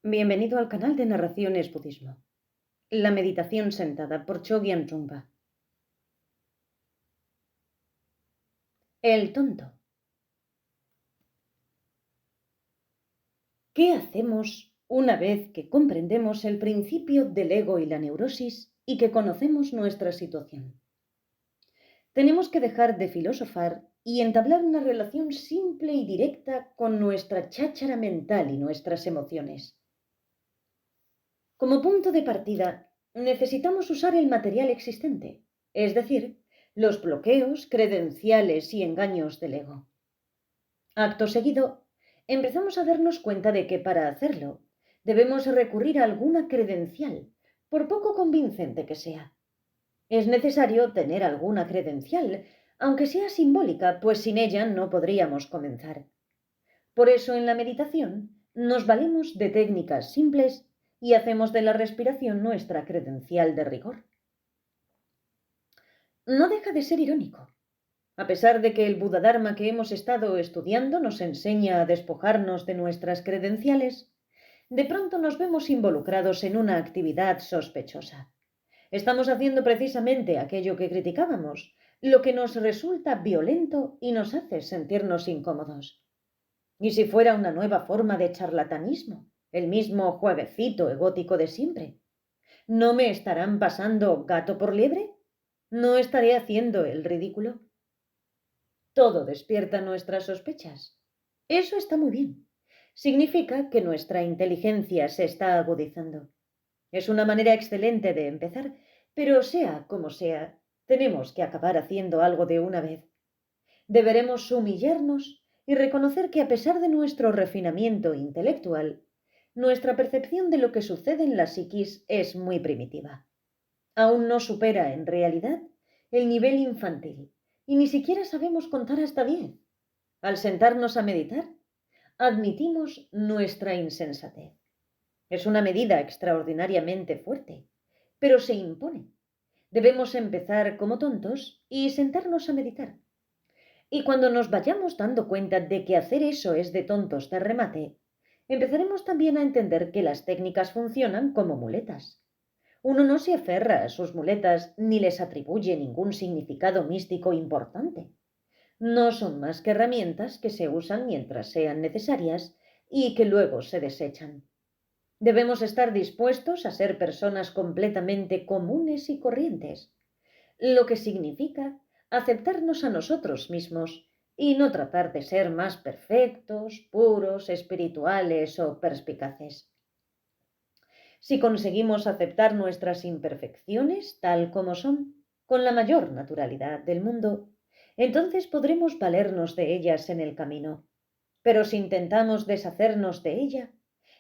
Bienvenido al canal de Narraciones Budismo. La meditación sentada por Chogyam Trungpa. El tonto. ¿Qué hacemos una vez que comprendemos el principio del ego y la neurosis y que conocemos nuestra situación? Tenemos que dejar de filosofar y entablar una relación simple y directa con nuestra cháchara mental y nuestras emociones. Como punto de partida, necesitamos usar el material existente, es decir, los bloqueos, credenciales y engaños del ego. Acto seguido, empezamos a darnos cuenta de que para hacerlo debemos recurrir a alguna credencial, por poco convincente que sea. Es necesario tener alguna credencial, aunque sea simbólica, pues sin ella no podríamos comenzar. Por eso en la meditación nos valemos de técnicas simples y hacemos de la respiración nuestra credencial de rigor. No deja de ser irónico. A pesar de que el Buddha-dharma que hemos estado estudiando nos enseña a despojarnos de nuestras credenciales, de pronto nos vemos involucrados en una actividad sospechosa. Estamos haciendo precisamente aquello que criticábamos, lo que nos resulta violento y nos hace sentirnos incómodos. ¿Y si fuera una nueva forma de charlatanismo? El mismo jueguecito egótico de siempre. ¿No me estarán pasando gato por liebre? ¿No estaré haciendo el ridículo? Todo despierta nuestras sospechas. Eso está muy bien. Significa que nuestra inteligencia se está agudizando. Es una manera excelente de empezar, pero sea como sea, tenemos que acabar haciendo algo de una vez. Deberemos humillarnos y reconocer que a pesar de nuestro refinamiento intelectual, nuestra percepción de lo que sucede en la psiquis es muy primitiva. Aún no supera, en realidad, el nivel infantil, y ni siquiera sabemos contar hasta 10. Al sentarnos a meditar, admitimos nuestra insensatez. Es una medida extraordinariamente fuerte, pero se impone. Debemos empezar como tontos y sentarnos a meditar. Y cuando nos vayamos dando cuenta de que hacer eso es de tontos de remate, empezaremos también a entender que las técnicas funcionan como muletas. Uno no se aferra a sus muletas ni les atribuye ningún significado místico importante. No son más que herramientas que se usan mientras sean necesarias y que luego se desechan. Debemos estar dispuestos a ser personas completamente comunes y corrientes, lo que significa aceptarnos a nosotros mismos y no tratar de ser más perfectos, puros, espirituales o perspicaces. Si conseguimos aceptar nuestras imperfecciones tal como son, con la mayor naturalidad del mundo, entonces podremos valernos de ellas en el camino. Pero si intentamos deshacernos de ella,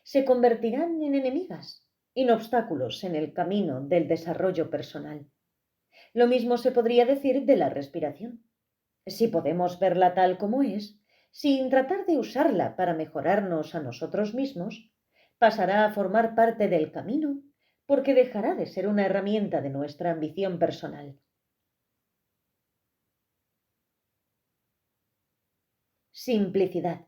se convertirán en enemigas, en obstáculos en el camino del desarrollo personal. Lo mismo se podría decir de la respiración. Si podemos verla tal como es, sin tratar de usarla para mejorarnos a nosotros mismos, pasará a formar parte del camino porque dejará de ser una herramienta de nuestra ambición personal. Simplicidad.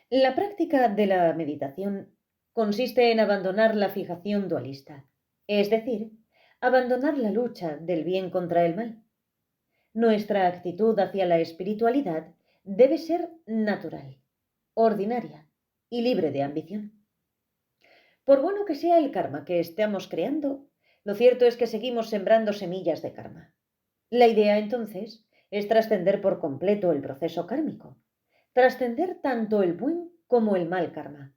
La práctica de la meditación consiste en abandonar la fijación dualista, es decir, abandonar la lucha del bien contra el mal. Nuestra actitud hacia la espiritualidad debe ser natural, ordinaria y libre de ambición. Por bueno que sea el karma que estemos creando, lo cierto es que seguimos sembrando semillas de karma. La idea, entonces, es trascender por completo el proceso kármico, trascender tanto el buen como el mal karma.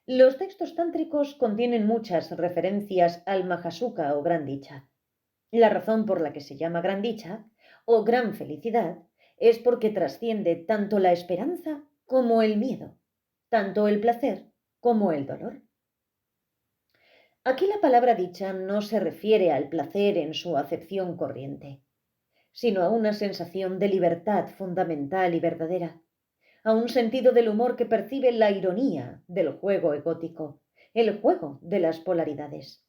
Los textos tántricos contienen muchas referencias al Mahasuka o gran dicha. La razón por la que se llama gran dicha o gran felicidad es porque trasciende tanto la esperanza como el miedo, tanto el placer como el dolor. Aquí la palabra dicha no se refiere al placer en su acepción corriente, sino a una sensación de libertad fundamental y verdadera, a un sentido del humor que percibe la ironía del juego egótico, el juego de las polaridades.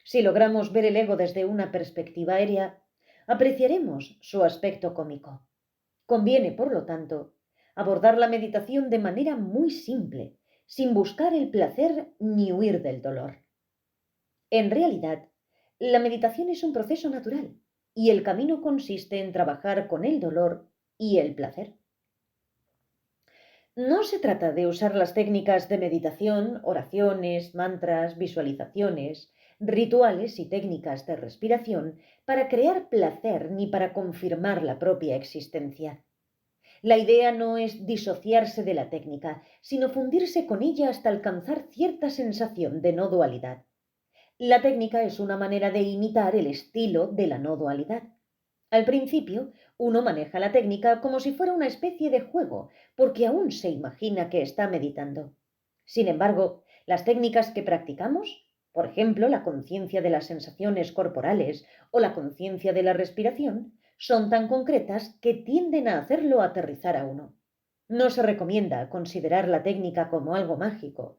Si logramos ver el ego desde una perspectiva aérea, apreciaremos su aspecto cómico. Conviene, por lo tanto, abordar la meditación de manera muy simple, sin buscar el placer ni huir del dolor. En realidad, la meditación es un proceso natural y el camino consiste en trabajar con el dolor y el placer. No se trata de usar las técnicas de meditación, oraciones, mantras, visualizaciones, rituales y técnicas de respiración para crear placer ni para confirmar la propia existencia. La idea no es disociarse de la técnica, sino fundirse con ella hasta alcanzar cierta sensación de no dualidad. La técnica es una manera de imitar el estilo de la no dualidad. Al principio, uno maneja la técnica como si fuera una especie de juego, porque aún se imagina que está meditando. Sin embargo, las técnicas que practicamos, por ejemplo, la conciencia de las sensaciones corporales o la conciencia de la respiración, son tan concretas que tienden a hacerlo aterrizar a uno. No se recomienda considerar la técnica como algo mágico,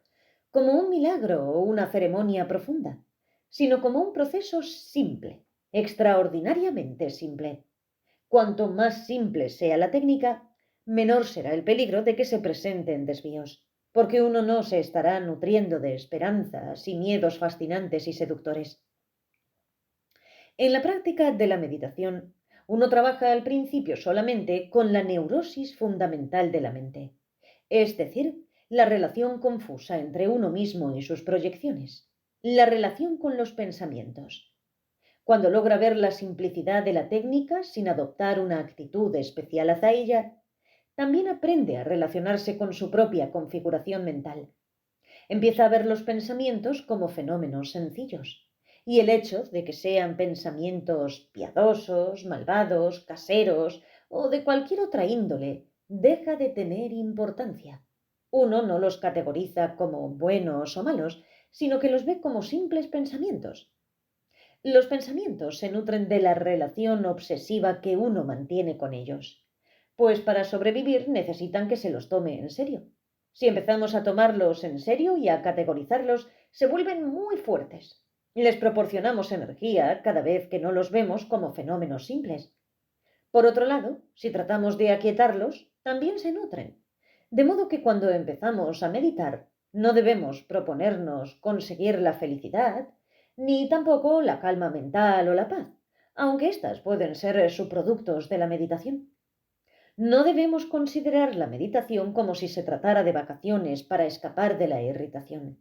como un milagro o una ceremonia profunda, sino como un proceso simple, extraordinariamente simple. Cuanto más simple sea la técnica, menor será el peligro de que se presenten desvíos, porque uno no se estará nutriendo de esperanzas y miedos fascinantes y seductores. En la práctica de la meditación, uno trabaja al principio solamente con la neurosis fundamental de la mente, es decir, la relación confusa entre uno mismo y sus proyecciones, la relación con los pensamientos. Cuando logra ver la simplicidad de la técnica sin adoptar una actitud especial hacia ella, también aprende a relacionarse con su propia configuración mental. Empieza a ver los pensamientos como fenómenos sencillos, y el hecho de que sean pensamientos piadosos, malvados, caseros o de cualquier otra índole deja de tener importancia. Uno no los categoriza como buenos o malos, sino que los ve como simples pensamientos. Los pensamientos se nutren de la relación obsesiva que uno mantiene con ellos, pues para sobrevivir necesitan que se los tome en serio. Si empezamos a tomarlos en serio y a categorizarlos, se vuelven muy fuertes. Les proporcionamos energía cada vez que no los vemos como fenómenos simples. Por otro lado, si tratamos de aquietarlos, también se nutren. De modo que cuando empezamos a meditar, no debemos proponernos conseguir la felicidad, ni tampoco la calma mental o la paz, aunque éstas pueden ser subproductos de la meditación. No debemos considerar la meditación como si se tratara de vacaciones para escapar de la irritación.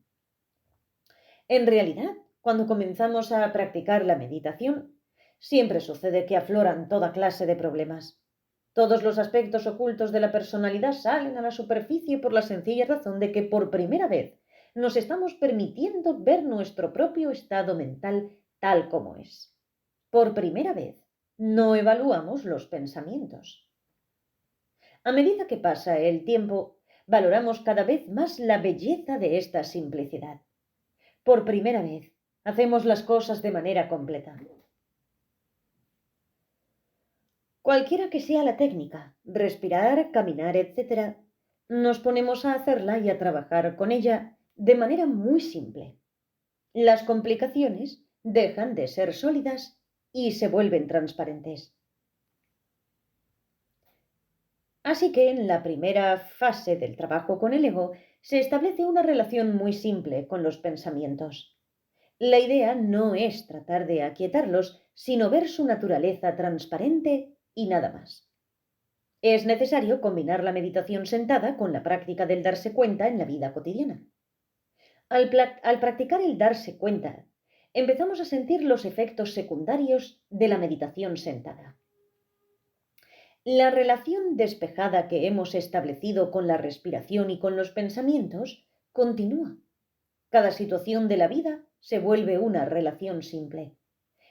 En realidad, cuando comenzamos a practicar la meditación, siempre sucede que afloran toda clase de problemas. Todos los aspectos ocultos de la personalidad salen a la superficie por la sencilla razón de que por primera vez nos estamos permitiendo ver nuestro propio estado mental tal como es. Por primera vez, no evaluamos los pensamientos. A medida que pasa el tiempo, valoramos cada vez más la belleza de esta simplicidad. Por primera vez, hacemos las cosas de manera completa. Cualquiera que sea la técnica, respirar, caminar, etc., nos ponemos a hacerla y a trabajar con ella de manera muy simple. Las complicaciones dejan de ser sólidas y se vuelven transparentes. Así que en la primera fase del trabajo con el ego se establece una relación muy simple con los pensamientos. La idea no es tratar de aquietarlos, sino ver su naturaleza transparente y nada más. Es necesario combinar la meditación sentada con la práctica del darse cuenta en la vida cotidiana. Al practicar el darse cuenta, empezamos a sentir los efectos secundarios de la meditación sentada. La relación despejada que hemos establecido con la respiración y con los pensamientos continúa. Cada situación de la vida se vuelve una relación simple.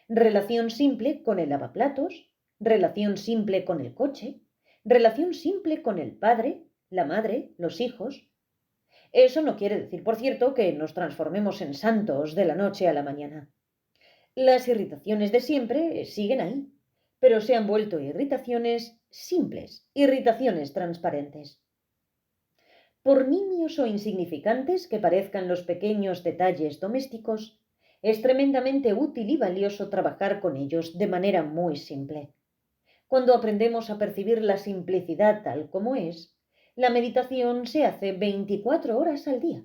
Relación simple con el lavaplatos, relación simple con el coche, relación simple con el padre, la madre, los hijos. Eso no quiere decir, por cierto, que nos transformemos en santos de la noche a la mañana. Las irritaciones de siempre siguen ahí, pero se han vuelto irritaciones simples, irritaciones transparentes. Por nimios o insignificantes que parezcan los pequeños detalles domésticos, es tremendamente útil y valioso trabajar con ellos de manera muy simple. Cuando aprendemos a percibir la simplicidad tal como es, La meditación se hace 24 horas al día.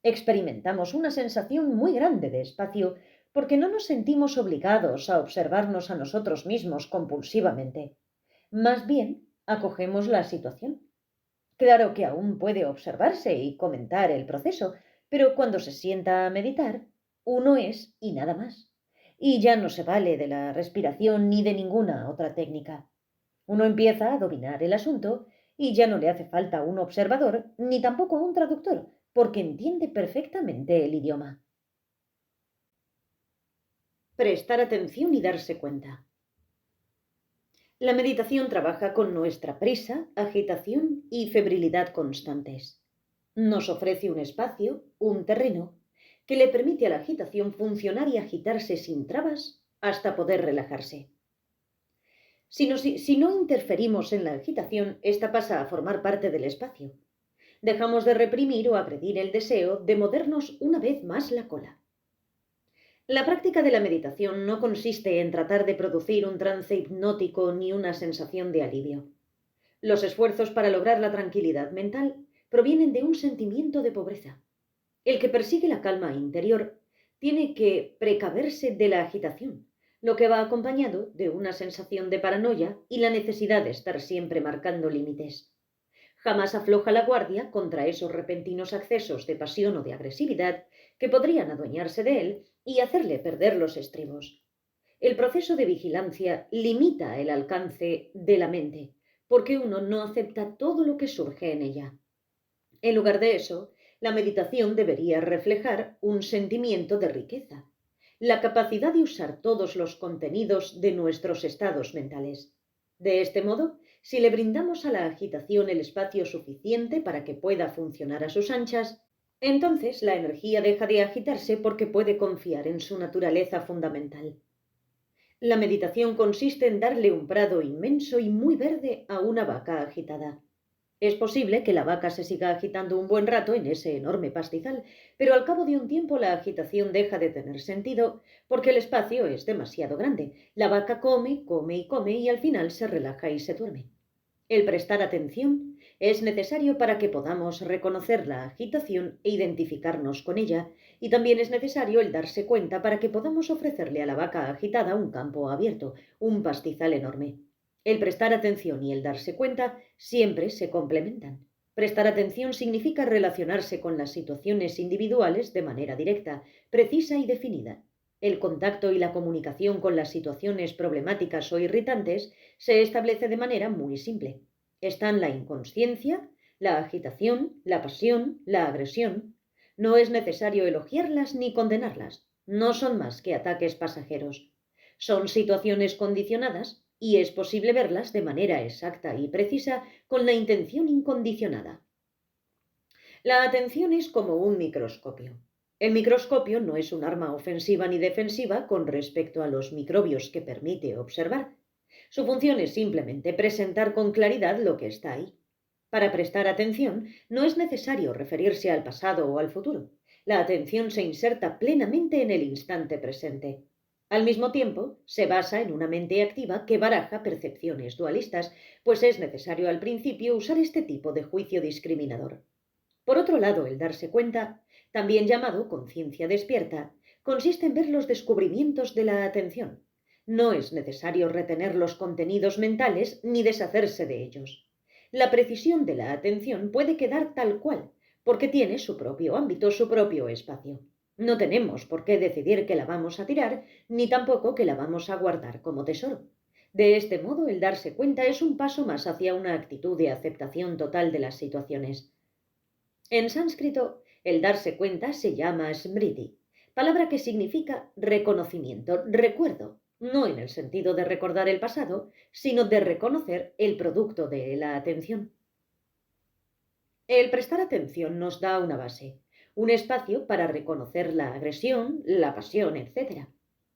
Experimentamos una sensación muy grande de espacio porque no nos sentimos obligados a observarnos a nosotros mismos compulsivamente. Más bien, acogemos la situación. Claro que aún puede observarse y comentar el proceso, pero cuando se sienta a meditar, uno es y nada más. Y ya no se vale de la respiración ni de ninguna otra técnica. Uno empieza a dominar el asunto y ya no le hace falta un observador ni tampoco un traductor, porque entiende perfectamente el idioma. Prestar atención y darse cuenta. La meditación trabaja con nuestra prisa, agitación y febrilidad constantes. Nos ofrece un espacio, un terreno, que le permite a la agitación funcionar y agitarse sin trabas hasta poder relajarse. Si no interferimos en la agitación, esta pasa a formar parte del espacio. Dejamos de reprimir o agredir el deseo de mordernos una vez más la cola. La práctica de la meditación no consiste en tratar de producir un trance hipnótico ni una sensación de alivio. Los esfuerzos para lograr la tranquilidad mental provienen de un sentimiento de pobreza. El que persigue la calma interior tiene que precaverse de la agitación, lo que va acompañado de una sensación de paranoia y la necesidad de estar siempre marcando límites. Jamás afloja la guardia contra esos repentinos accesos de pasión o de agresividad que podrían adueñarse de él y hacerle perder los estribos. El proceso de vigilancia limita el alcance de la mente, porque uno no acepta todo lo que surge en ella. En lugar de eso, la meditación debería reflejar un sentimiento de riqueza, la capacidad de usar todos los contenidos de nuestros estados mentales. De este modo, si le brindamos a la agitación el espacio suficiente para que pueda funcionar a sus anchas, entonces la energía deja de agitarse porque puede confiar en su naturaleza fundamental. La meditación consiste en darle un prado inmenso y muy verde a una vaca agitada. Es posible que la vaca se siga agitando un buen rato en ese enorme pastizal, pero al cabo de un tiempo la agitación deja de tener sentido porque el espacio es demasiado grande. La vaca come, come y come y al final se relaja y se duerme. El prestar atención es necesario para que podamos reconocer la agitación e identificarnos con ella, y también es necesario el darse cuenta para que podamos ofrecerle a la vaca agitada un campo abierto, un pastizal enorme. El prestar atención y el darse cuenta siempre se complementan. Prestar atención significa relacionarse con las situaciones individuales de manera directa, precisa y definida. El contacto y la comunicación con las situaciones problemáticas o irritantes se establece de manera muy simple. Están la inconsciencia, la agitación, la pasión, la agresión. No es necesario elogiarlas ni condenarlas. No son más que ataques pasajeros. Son situaciones condicionadas y es posible verlas de manera exacta y precisa con la intención incondicionada. La atención es como un microscopio. El microscopio no es un arma ofensiva ni defensiva con respecto a los microbios que permite observar. Su función es simplemente presentar con claridad lo que está ahí. Para prestar atención no es necesario referirse al pasado o al futuro. La atención se inserta plenamente en el instante presente. Al mismo tiempo, se basa en una mente activa que baraja percepciones dualistas, pues es necesario al principio usar este tipo de juicio discriminador. Por otro lado, el darse cuenta, también llamado conciencia despierta, consiste en ver los descubrimientos de la atención. No es necesario retener los contenidos mentales ni deshacerse de ellos. La precisión de la atención puede quedar tal cual, porque tiene su propio ámbito, su propio espacio. No tenemos por qué decidir que la vamos a tirar, ni tampoco que la vamos a guardar como tesoro. De este modo, el darse cuenta es un paso más hacia una actitud de aceptación total de las situaciones. En sánscrito, el darse cuenta se llama smriti, palabra que significa reconocimiento, recuerdo, no en el sentido de recordar el pasado, sino de reconocer el producto de la atención. El prestar atención nos da una base, un espacio para reconocer la agresión, la pasión, etc.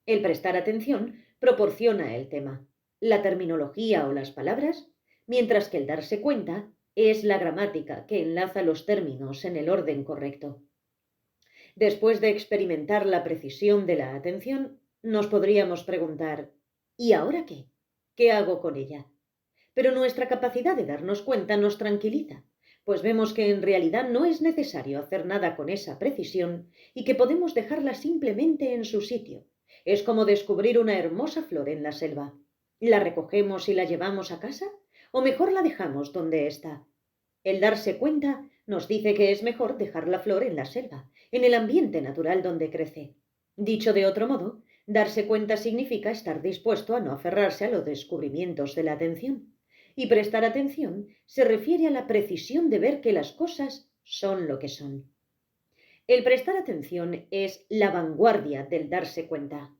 El prestar atención proporciona el tema, la terminología o las palabras, mientras que el darse cuenta es la gramática que enlaza los términos en el orden correcto. Después de experimentar la precisión de la atención, nos podríamos preguntar, ¿y ahora qué? ¿Qué hago con ella? Pero nuestra capacidad de darnos cuenta nos tranquiliza, pues vemos que en realidad no es necesario hacer nada con esa precisión y que podemos dejarla simplemente en su sitio. Es como descubrir una hermosa flor en la selva. ¿La recogemos y la llevamos a casa? ¿O mejor la dejamos donde está? El darse cuenta nos dice que es mejor dejar la flor en la selva, en el ambiente natural donde crece. Dicho de otro modo, darse cuenta significa estar dispuesto a no aferrarse a los descubrimientos de la atención. Y prestar atención se refiere a la precisión de ver que las cosas son lo que son. El prestar atención es la vanguardia del darse cuenta.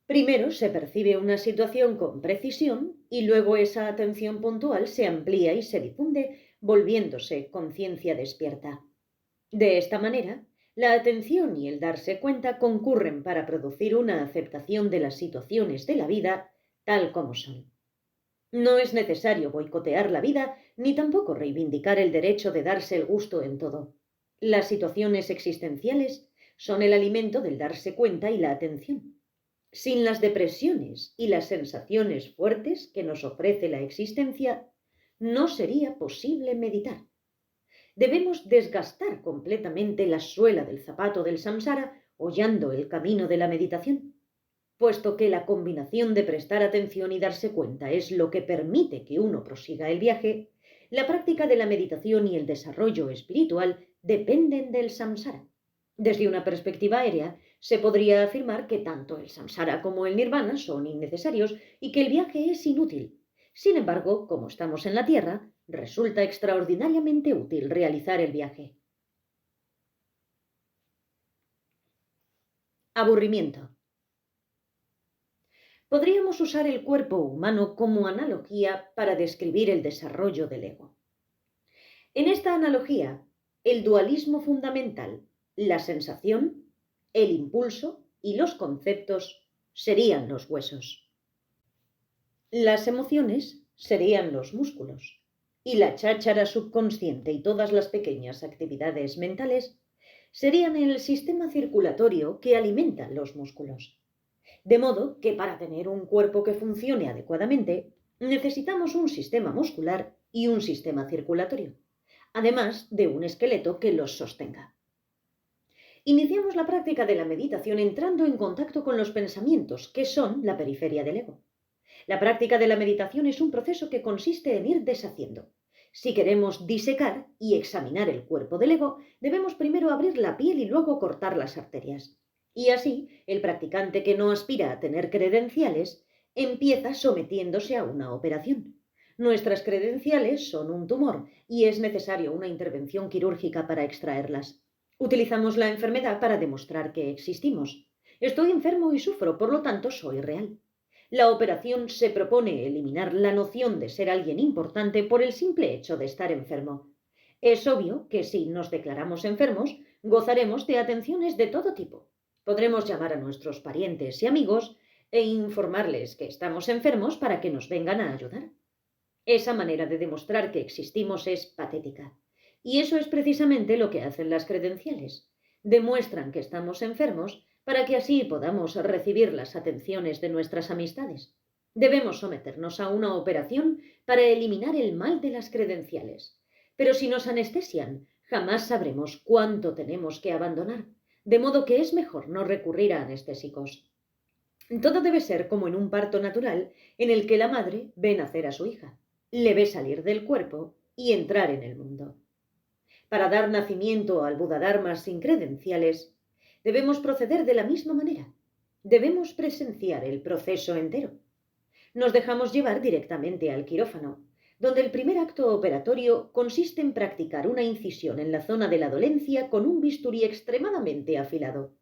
Primero se percibe una situación con precisión y luego esa atención puntual se amplía y se difunde, volviéndose conciencia despierta. De esta manera, la atención y el darse cuenta concurren para producir una aceptación de las situaciones de la vida tal como son. No es necesario boicotear la vida ni tampoco reivindicar el derecho de darse el gusto en todo. Las situaciones existenciales son el alimento del darse cuenta y la atención. Sin las depresiones y las sensaciones fuertes que nos ofrece la existencia, no sería posible meditar. Debemos desgastar completamente la suela del zapato del samsara hollando el camino de la meditación, puesto que la combinación de prestar atención y darse cuenta es lo que permite que uno prosiga el viaje. La práctica de la meditación y el desarrollo espiritual dependen del samsara. Desde una perspectiva aérea, se podría afirmar que tanto el samsara como el nirvana son innecesarios y que el viaje es inútil. Sin embargo, como estamos en la Tierra, resulta extraordinariamente útil realizar el viaje. Aburrimiento. Podríamos usar el cuerpo humano como analogía para describir el desarrollo del ego. En esta analogía, el dualismo fundamental, la sensación, el impulso y los conceptos serían los huesos. Las emociones serían los músculos y la cháchara subconsciente y todas las pequeñas actividades mentales serían el sistema circulatorio que alimenta los músculos. De modo que para tener un cuerpo que funcione adecuadamente, necesitamos un sistema muscular y un sistema circulatorio, además de un esqueleto que los sostenga. Iniciamos la práctica de la meditación entrando en contacto con los pensamientos, que son la periferia del ego. La práctica de la meditación es un proceso que consiste en ir deshaciendo. Si queremos disecar y examinar el cuerpo del ego, debemos primero abrir la piel y luego cortar las arterias. Y así, el practicante que no aspira a tener credenciales empieza sometiéndose a una operación. Nuestras credenciales son un tumor y es necesaria una intervención quirúrgica para extraerlas. Utilizamos la enfermedad para demostrar que existimos. Estoy enfermo y sufro, por lo tanto soy real. La operación se propone eliminar la noción de ser alguien importante por el simple hecho de estar enfermo. Es obvio que si nos declaramos enfermos, gozaremos de atenciones de todo tipo. Podremos llamar a nuestros parientes y amigos e informarles que estamos enfermos para que nos vengan a ayudar. Esa manera de demostrar que existimos es patética. Y eso es precisamente lo que hacen las credenciales. Demuestran que estamos enfermos para que así podamos recibir las atenciones de nuestras amistades. Debemos someternos a una operación para eliminar el mal de las credenciales. Pero si nos anestesian, jamás sabremos cuánto tenemos que abandonar, de modo que es mejor no recurrir a anestésicos. Todo debe ser como en un parto natural en el que la madre ve nacer a su hija, le ve salir del cuerpo y entrar en el mundo. Para dar nacimiento al Buddhadharma sin credenciales, debemos proceder de la misma manera. Debemos presenciar el proceso entero. Nos dejamos llevar directamente al quirófano, donde el primer acto operatorio consiste en practicar una incisión en la zona de la dolencia con un bisturí extremadamente afilado,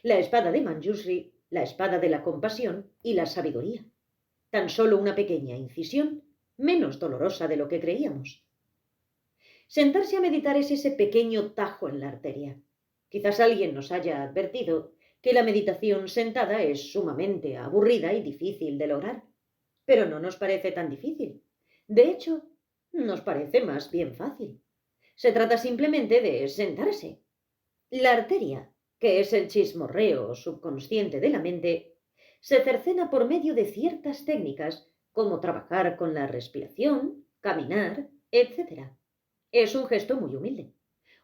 la espada de Manjushri, la espada de la compasión y la sabiduría. Tan solo una pequeña incisión, menos dolorosa de lo que creíamos. Sentarse a meditar es ese pequeño tajo en la arteria. Quizás alguien nos haya advertido que la meditación sentada es sumamente aburrida y difícil de lograr, pero no nos parece tan difícil. De hecho, nos parece más bien fácil. Se trata simplemente de sentarse. La arteria, que es el chismorreo subconsciente de la mente, se cercena por medio de ciertas técnicas, como trabajar con la respiración, caminar, etc. Es un gesto muy humilde.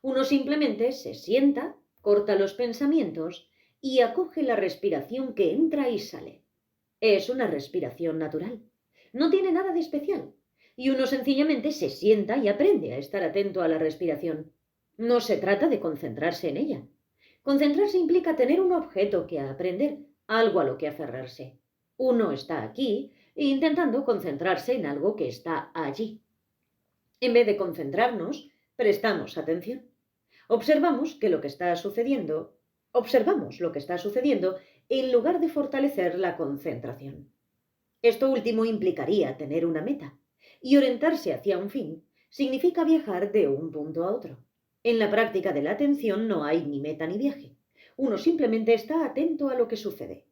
Uno simplemente se sienta, corta los pensamientos y acoge la respiración que entra y sale. Es una respiración natural. No tiene nada de especial. Y uno sencillamente se sienta y aprende a estar atento a la respiración. No se trata de concentrarse en ella. Concentrarse implica tener un objeto que aprender, algo a lo que aferrarse. Uno está aquí intentando concentrarse en algo que está allí. En vez de concentrarnos, prestamos atención. Observamos lo que está sucediendo en lugar de fortalecer la concentración. Esto último implicaría tener una meta, y orientarse hacia un fin significa viajar de un punto a otro. En la práctica de la atención no hay ni meta ni viaje. Uno simplemente está atento a lo que sucede.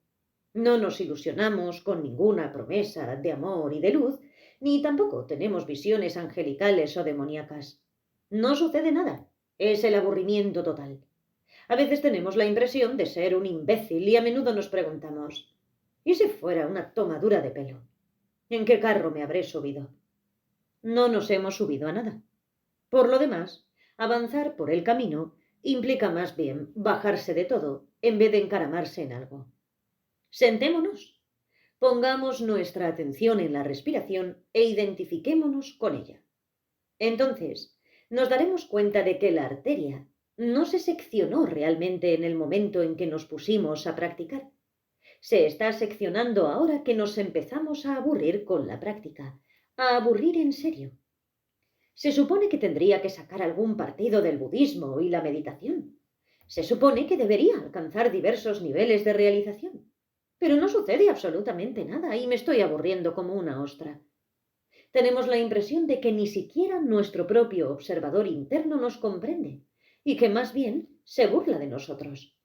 No nos ilusionamos con ninguna promesa de amor y de luz, ni tampoco tenemos visiones angelicales o demoníacas. No sucede nada. Es el aburrimiento total. A veces tenemos la impresión de ser un imbécil y a menudo nos preguntamos, ¿y si fuera una tomadura de pelo? ¿En qué carro me habré subido? No nos hemos subido a nada. Por lo demás, avanzar por el camino implica más bien bajarse de todo en vez de encaramarse en algo. Sentémonos, pongamos nuestra atención en la respiración e identifiquémonos con ella. Entonces, nos daremos cuenta de que la arteria no se seccionó realmente en el momento en que nos pusimos a practicar. Se está seccionando ahora que nos empezamos a aburrir con la práctica, a aburrir en serio. Se supone que tendría que sacar algún partido del budismo y la meditación. Se supone que debería alcanzar diversos niveles de realización. Pero no sucede absolutamente nada y me estoy aburriendo como una ostra. Tenemos la impresión de que ni siquiera nuestro propio observador interno nos comprende y que más bien se burla de nosotros.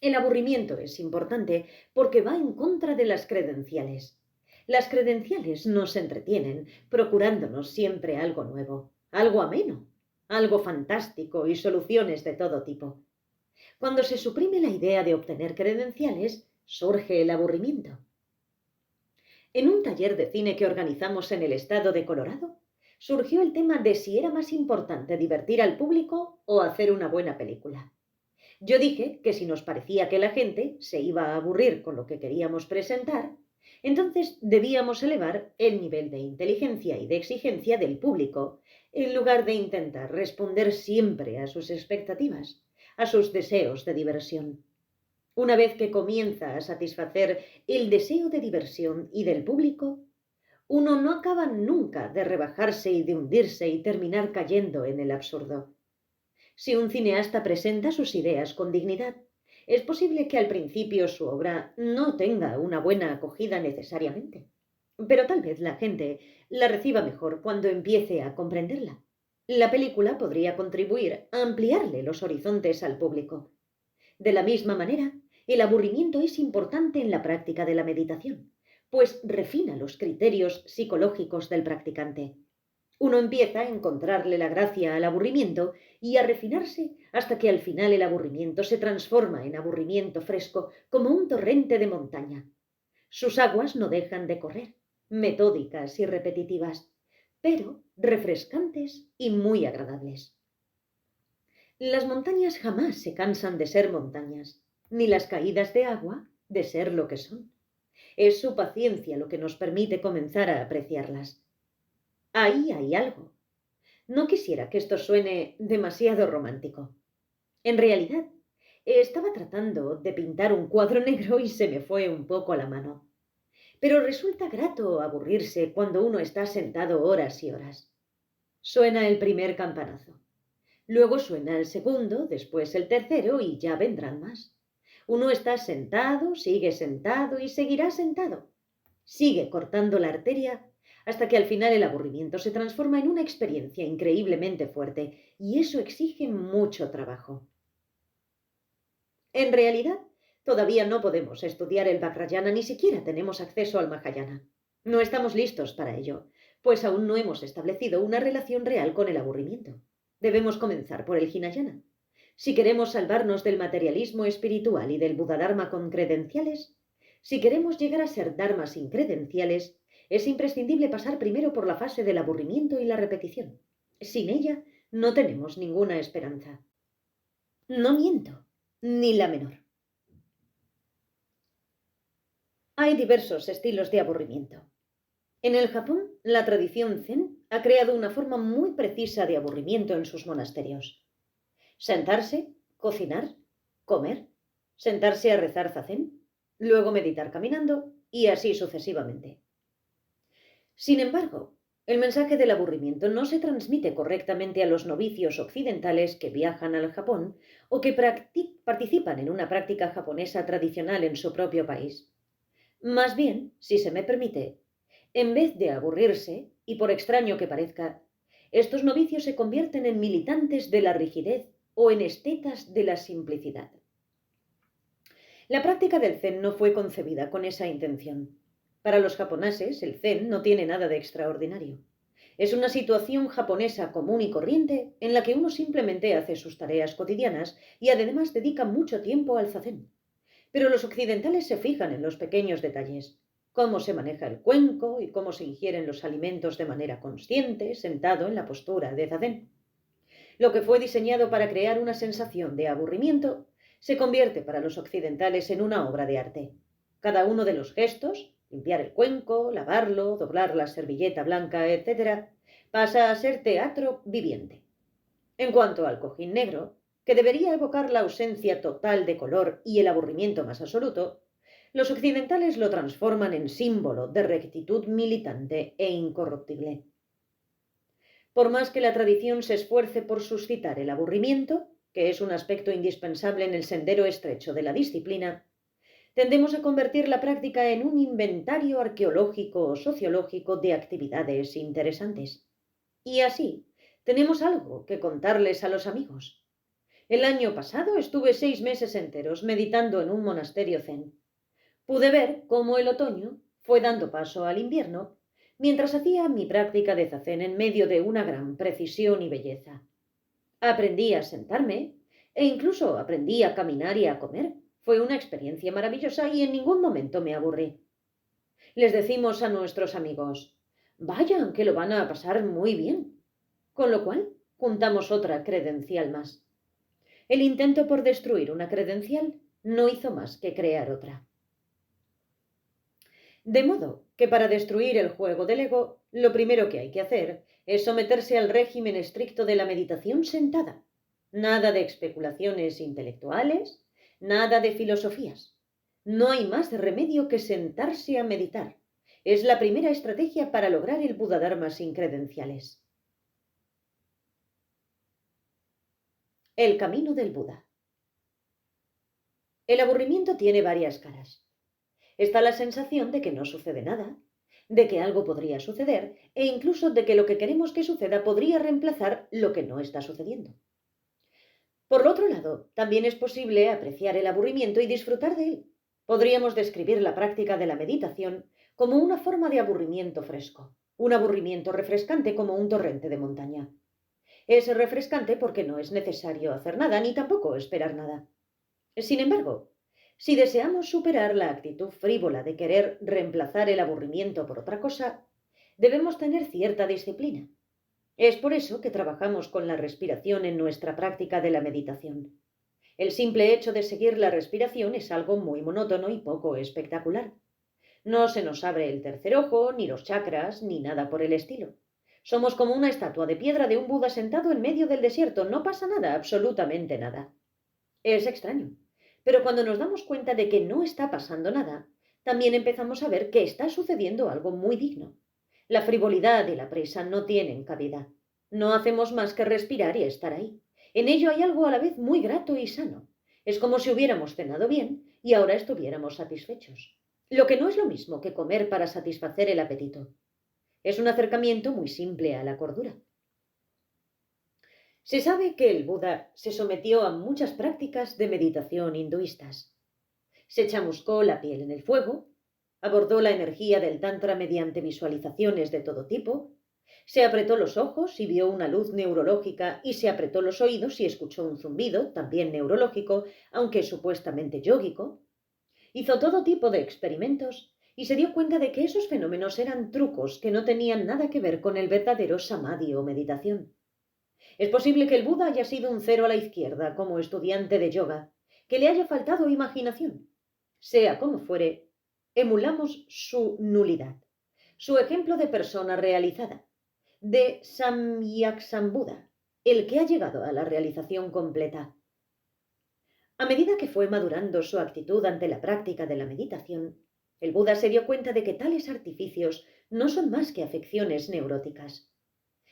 El aburrimiento es importante porque va en contra de las credenciales. Las credenciales nos entretienen procurándonos siempre algo nuevo, algo ameno, algo fantástico y soluciones de todo tipo. Cuando se suprime la idea de obtener credenciales, surge el aburrimiento. En un taller de cine que organizamos en el estado de Colorado, surgió el tema de si era más importante divertir al público o hacer una buena película. Yo dije que si nos parecía que la gente se iba a aburrir con lo que queríamos presentar, entonces debíamos elevar el nivel de inteligencia y de exigencia del público, en lugar de intentar responder siempre a sus expectativas, a sus deseos de diversión. Una vez que comienza a satisfacer el deseo de diversión y del público, uno no acaba nunca de rebajarse y de hundirse y terminar cayendo en el absurdo. Si un cineasta presenta sus ideas con dignidad, es posible que al principio su obra no tenga una buena acogida necesariamente, pero tal vez la gente la reciba mejor cuando empiece a comprenderla. La película podría contribuir a ampliarle los horizontes al público. De la misma manera, el aburrimiento es importante en la práctica de la meditación, pues refina los criterios psicológicos del practicante. Uno empieza a encontrarle la gracia al aburrimiento y a refinarse hasta que al final el aburrimiento se transforma en aburrimiento fresco como un torrente de montaña. Sus aguas no dejan de correr, metódicas y repetitivas, pero refrescantes y muy agradables. Las montañas jamás se cansan de ser montañas, ni las caídas de agua de ser lo que son. Es su paciencia lo que nos permite comenzar a apreciarlas. Ahí hay algo. No quisiera que esto suene demasiado romántico. En realidad, estaba tratando de pintar un cuadro negro y se me fue un poco la mano. Pero resulta grato aburrirse cuando uno está sentado horas y horas. Suena el primer campanazo. Luego suena el segundo, después el tercero y ya vendrán más. Uno está sentado, sigue sentado y seguirá sentado. Sigue cortando la arteria hasta que al final el aburrimiento se transforma en una experiencia increíblemente fuerte y eso exige mucho trabajo. En realidad, todavía no podemos estudiar el Vajrayana, ni siquiera tenemos acceso al Mahayana. No estamos listos para ello, pues aún no hemos establecido una relación real con el aburrimiento. Debemos comenzar por el Hinayana. Si queremos salvarnos del materialismo espiritual y del Buddha-dharma con credenciales, si queremos llegar a ser dharma sin credenciales, es imprescindible pasar primero por la fase del aburrimiento y la repetición. Sin ella no tenemos ninguna esperanza. No miento, ni la menor. Hay diversos estilos de aburrimiento. En el Japón, la tradición zen ha creado una forma muy precisa de aburrimiento en sus monasterios. Sentarse, cocinar, comer, sentarse a rezar zazen, luego meditar caminando y así sucesivamente. Sin embargo, el mensaje del aburrimiento no se transmite correctamente a los novicios occidentales que viajan al Japón o que participan en una práctica japonesa tradicional en su propio país. Más bien, si se me permite, en vez de aburrirse, y por extraño que parezca, estos novicios se convierten en militantes de la rigidez o en estetas de la simplicidad. La práctica del zen no fue concebida con esa intención. Para los japoneses, el zen no tiene nada de extraordinario. Es una situación japonesa común y corriente en la que uno simplemente hace sus tareas cotidianas y además dedica mucho tiempo al zazen. Pero los occidentales se fijan en los pequeños detalles, cómo se maneja el cuenco y cómo se ingieren los alimentos de manera consciente, sentado en la postura de zazen. Lo que fue diseñado para crear una sensación de aburrimiento se convierte para los occidentales en una obra de arte. Cada uno de los gestos, limpiar el cuenco, lavarlo, doblar la servilleta blanca, etc., pasa a ser teatro viviente. En cuanto al cojín negro, que debería evocar la ausencia total de color y el aburrimiento más absoluto, los occidentales lo transforman en símbolo de rectitud militante e incorruptible. Por más que la tradición se esfuerce por suscitar el aburrimiento, que es un aspecto indispensable en el sendero estrecho de la disciplina, tendemos a convertir la práctica en un inventario arqueológico o sociológico de actividades interesantes. Y así, tenemos algo que contarles a los amigos. El año pasado estuve 6 meses enteros meditando en un monasterio zen. Pude ver cómo el otoño fue dando paso al invierno mientras hacía mi práctica de zazen en medio de una gran precisión y belleza. Aprendí a sentarme e incluso aprendí a caminar y a comer. Fue una experiencia maravillosa y en ningún momento me aburrí. Les decimos a nuestros amigos, vayan, que lo van a pasar muy bien. Con lo cual, juntamos otra credencial más. El intento por destruir una credencial no hizo más que crear otra. De modo que para destruir el juego del ego, lo primero que hay que hacer es someterse al régimen estricto de la meditación sentada. Nada de especulaciones intelectuales, nada de filosofías. No hay más remedio que sentarse a meditar. Es la primera estrategia para lograr el Buddhadharma sin credenciales. El camino del Buda. El aburrimiento tiene varias caras. Está la sensación de que no sucede nada, de que algo podría suceder e incluso de que lo que queremos que suceda podría reemplazar lo que no está sucediendo. Por otro lado, también es posible apreciar el aburrimiento y disfrutar de él. Podríamos describir la práctica de la meditación como una forma de aburrimiento fresco, un aburrimiento refrescante como un torrente de montaña. Es refrescante porque no es necesario hacer nada ni tampoco esperar nada. Sin embargo, si deseamos superar la actitud frívola de querer reemplazar el aburrimiento por otra cosa, debemos tener cierta disciplina. Es por eso que trabajamos con la respiración en nuestra práctica de la meditación. El simple hecho de seguir la respiración es algo muy monótono y poco espectacular. No se nos abre el tercer ojo, ni los chakras, ni nada por el estilo. Somos como una estatua de piedra de un Buda sentado en medio del desierto. No pasa nada, absolutamente nada. Es extraño. Pero cuando nos damos cuenta de que no está pasando nada, también empezamos a ver que está sucediendo algo muy digno. La frivolidad y la presa no tienen cabida. No hacemos más que respirar y estar ahí. En ello hay algo a la vez muy grato y sano. Es como si hubiéramos cenado bien y ahora estuviéramos satisfechos. Lo que no es lo mismo que comer para satisfacer el apetito. Es un acercamiento muy simple a la cordura. Se sabe que el Buda se sometió a muchas prácticas de meditación hinduistas. Se chamuscó la piel en el fuego, abordó la energía del Tantra mediante visualizaciones de todo tipo, se apretó los ojos y vio una luz neurológica y se apretó los oídos y escuchó un zumbido, también neurológico, aunque supuestamente yógico. Hizo todo tipo de experimentos y se dio cuenta de que esos fenómenos eran trucos que no tenían nada que ver con el verdadero samadhi o meditación. Es posible que el Buda haya sido un cero a la izquierda como estudiante de yoga, que le haya faltado imaginación. Sea como fuere, emulamos su nulidad, su ejemplo de persona realizada, de Samyaksambuddha, el que ha llegado a la realización completa. A medida que fue madurando su actitud ante la práctica de la meditación, el Buda se dio cuenta de que tales artificios no son más que afecciones neuróticas.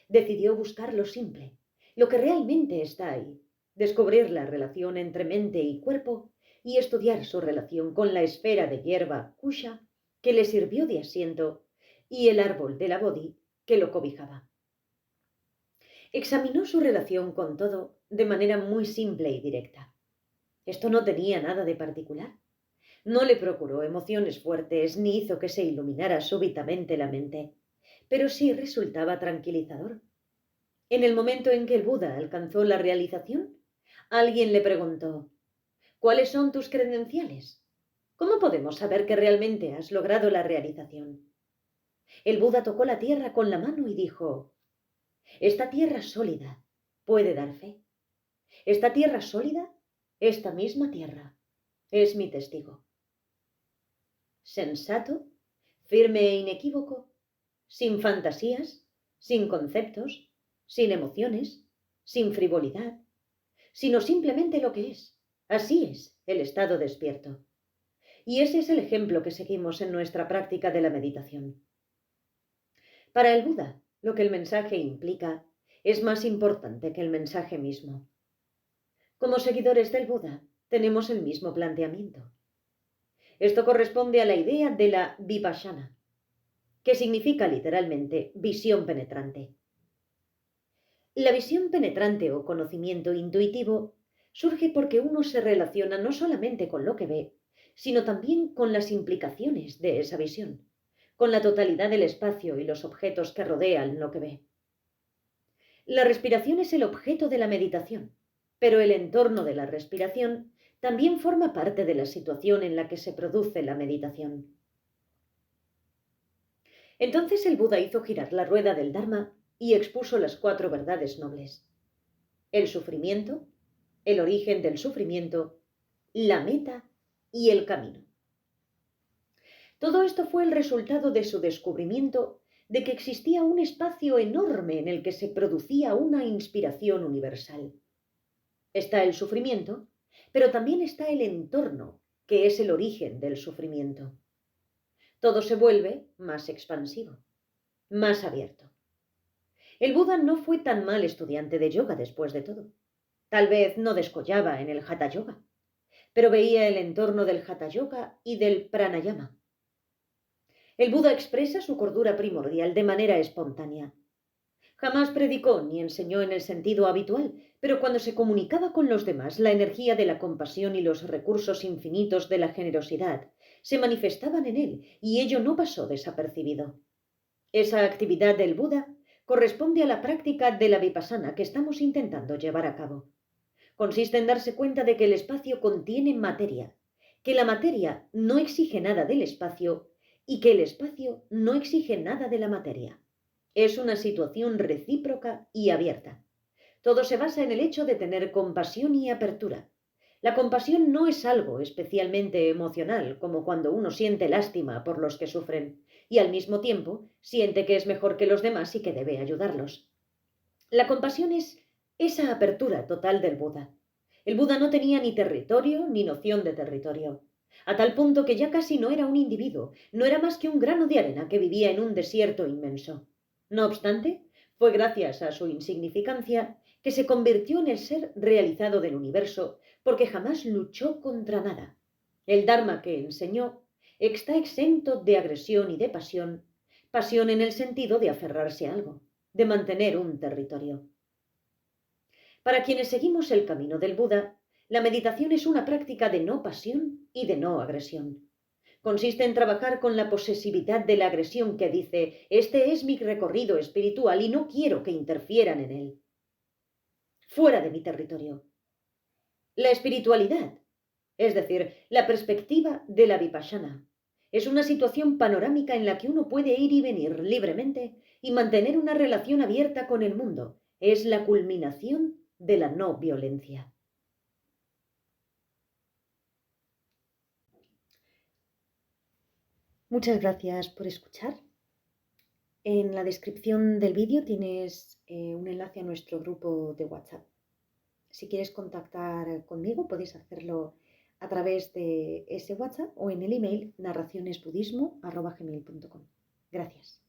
Decidió buscar lo simple, lo que realmente está ahí, descubrir la relación entre mente y cuerpo y estudiar su relación con la esfera de hierba kusha que le sirvió de asiento y el árbol de la bodhi que lo cobijaba. Examinó su relación con todo de manera muy simple y directa. Esto no tenía nada de particular. No le procuró emociones fuertes ni hizo que se iluminara súbitamente la mente, pero sí resultaba tranquilizador. En el momento en que el Buda alcanzó la realización, alguien le preguntó: ¿cuáles son tus credenciales? ¿Cómo podemos saber que realmente has logrado la realización? El Buda tocó la tierra con la mano y dijo: esta tierra sólida puede dar fe. Esta tierra sólida, esta misma tierra, es mi testigo. Sensato, firme e inequívoco, sin fantasías, sin conceptos, sin emociones, sin frivolidad, sino simplemente lo que es. Así es el estado despierto. Y ese es el ejemplo que seguimos en nuestra práctica de la meditación. Para el Buda, lo que el mensaje implica es más importante que el mensaje mismo. Como seguidores del Buda, tenemos el mismo planteamiento. Esto corresponde a la idea de la vipassana, que significa literalmente visión penetrante. La visión penetrante o conocimiento intuitivo surge porque uno se relaciona no solamente con lo que ve, sino también con las implicaciones de esa visión, con la totalidad del espacio y los objetos que rodean lo que ve. La respiración es el objeto de la meditación, pero el entorno de la respiración también forma parte de la situación en la que se produce la meditación. Entonces el Buda hizo girar la rueda del Dharma y expuso las 4 verdades nobles: el sufrimiento, el origen del sufrimiento, la meta y el camino. Todo esto fue el resultado de su descubrimiento de que existía un espacio enorme en el que se producía una inspiración universal. Está el sufrimiento, pero también está el entorno, que es el origen del sufrimiento. Todo se vuelve más expansivo, más abierto. El Buda no fue tan mal estudiante de yoga después de todo. Tal vez no descollaba en el Hatha Yoga, pero veía el entorno del Hatha Yoga y del Pranayama. El Buda expresa su cordura primordial de manera espontánea. Jamás predicó ni enseñó en el sentido habitual, pero cuando se comunicaba con los demás, la energía de la compasión y los recursos infinitos de la generosidad se manifestaban en él, y ello no pasó desapercibido. Esa actividad del Buda corresponde a la práctica de la vipassana que estamos intentando llevar a cabo. Consiste en darse cuenta de que el espacio contiene materia, que la materia no exige nada del espacio y que el espacio no exige nada de la materia. Es una situación recíproca y abierta. Todo se basa en el hecho de tener compasión y apertura. La compasión no es algo especialmente emocional, como cuando uno siente lástima por los que sufren y al mismo tiempo siente que es mejor que los demás y que debe ayudarlos. La compasión es esa apertura total del Buda. El Buda no tenía ni territorio ni noción de territorio, a tal punto que ya casi no era un individuo, no era más que un grano de arena que vivía en un desierto inmenso. No obstante, fue gracias a su insignificancia que se convirtió en el ser realizado del universo, porque jamás luchó contra nada. El Dharma que enseñó está exento de agresión y de pasión, pasión en el sentido de aferrarse a algo, de mantener un territorio. Para quienes seguimos el camino del Buda, la meditación es una práctica de no pasión y de no agresión. Consiste en trabajar con la posesividad de la agresión que dice: este es mi recorrido espiritual y no quiero que interfieran en él. Fuera de mi territorio. La espiritualidad, es decir, la perspectiva de la vipassana, es una situación panorámica en la que uno puede ir y venir libremente y mantener una relación abierta con el mundo, es la culminación de la no violencia. Muchas gracias por escuchar. En la descripción del vídeo tienes un enlace a nuestro grupo de WhatsApp. Si quieres contactar conmigo, puedes hacerlo a través de ese WhatsApp o en el email narracionesbudismo@gmail.com. Gracias.